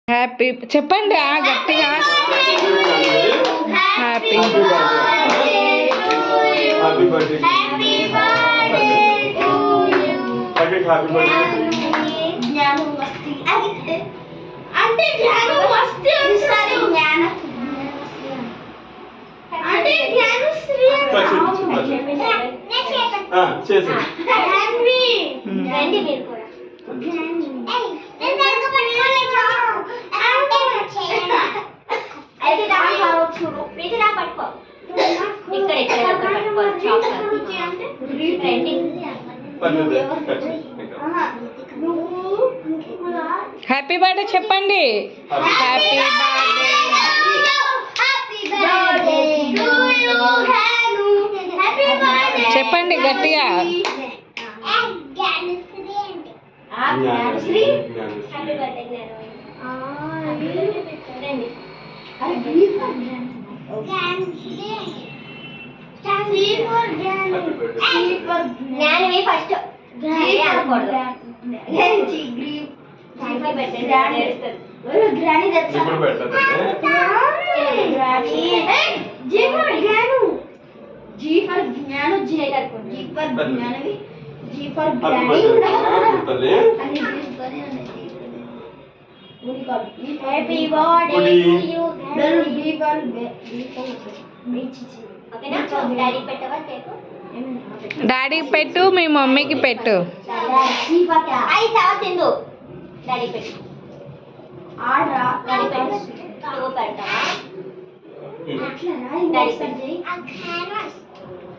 Happy చెప్పండి గట్టిగా. Happy happy birthday చెప్పండి. హ్యాపీ బర్త్డే చెప్పండి గట్టిగా. జ్ఞానమే ఫస్ట్ డాడీకి పెట్టు, మీ మమ్మీకి పెట్టు. తిందు డాడీ పెట్టు. డాడీ పెట్టు పెడతావా?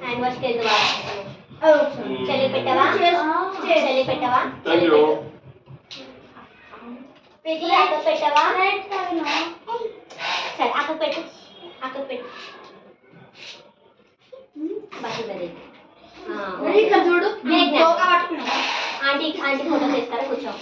హ్యాండ్ వాష్కి వెళ్తావా? చెల్లి పెట్టవా? చెల్లి పెట్టవా? అక్క పెట్టవా? సరే అక్క పెట్టు. అక్క పెట్టు. చూడు ఆంటీ ఫోటో తీస్తారా? కూర్చో.